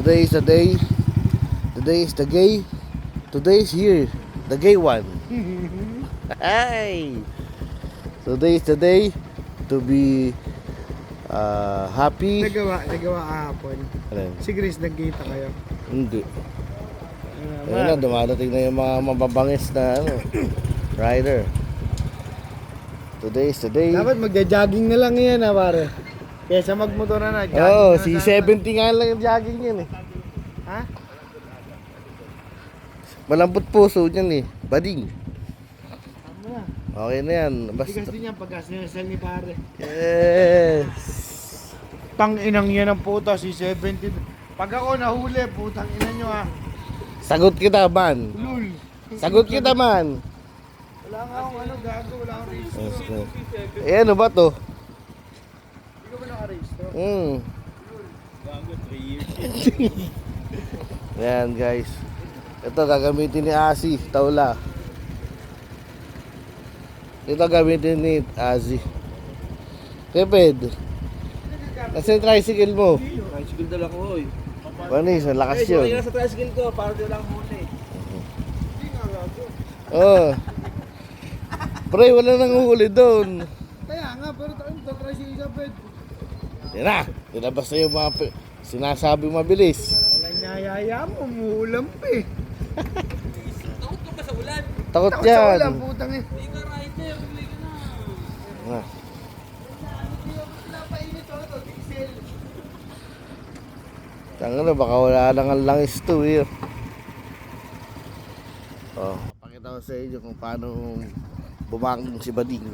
Today is the day. Today is the gay. Today is here. The gay one. Hey. Today is the day to be happy. Nagawa kahapon. Ano? Si Chris, nagkita kayo. Hindi. Ayun na, dumadating na yung mga mababangis na rider. Today is the day. Dapat magja-jogging na lang yan pare. Kesa magmotor na jogging Oh, na si sana. 70 nga lang yung jogging yan Ha? Malambot puso niyan Bading. Tama na. Okay na yan. Basta. Bigas din yan pagkas sinasal ni pare. Yes. Tang inang yan ang puta, si 70. Pag ako nahuli, putang ina nyo Sagot kita man. Lul. Sagot kita man. Wala nga akong gago, wala akong registro. Ano ba to? Hindi ko ba naka-registro? Gago, 3 years. Yan guys. Ito gagamitin ni Asi, Taula. Ito gagamitin ni Asi. Keped. Nasa yung tricycle mo? Tricycle dala ko, oy. Panis, malakas Ay, yun. sa tricycle ko, para doon lang huli. Hindi nga gago. Oh. Pre, wala nang huli doon. Kaya nga, pero try si Isabel. Yan na. Tinabas na yung mga sinasabi mabilis. Wala nyayaya mo, umuulan pa eh. Takot ka ba sa ulan? Takot Takot sa yan. ulan, putang eh. Hindi ka rider, huli ka na. Ah. Tangina, baka wala lang ang langis to Oh, pakita ko sa inyo kung paano bumangking si Bading.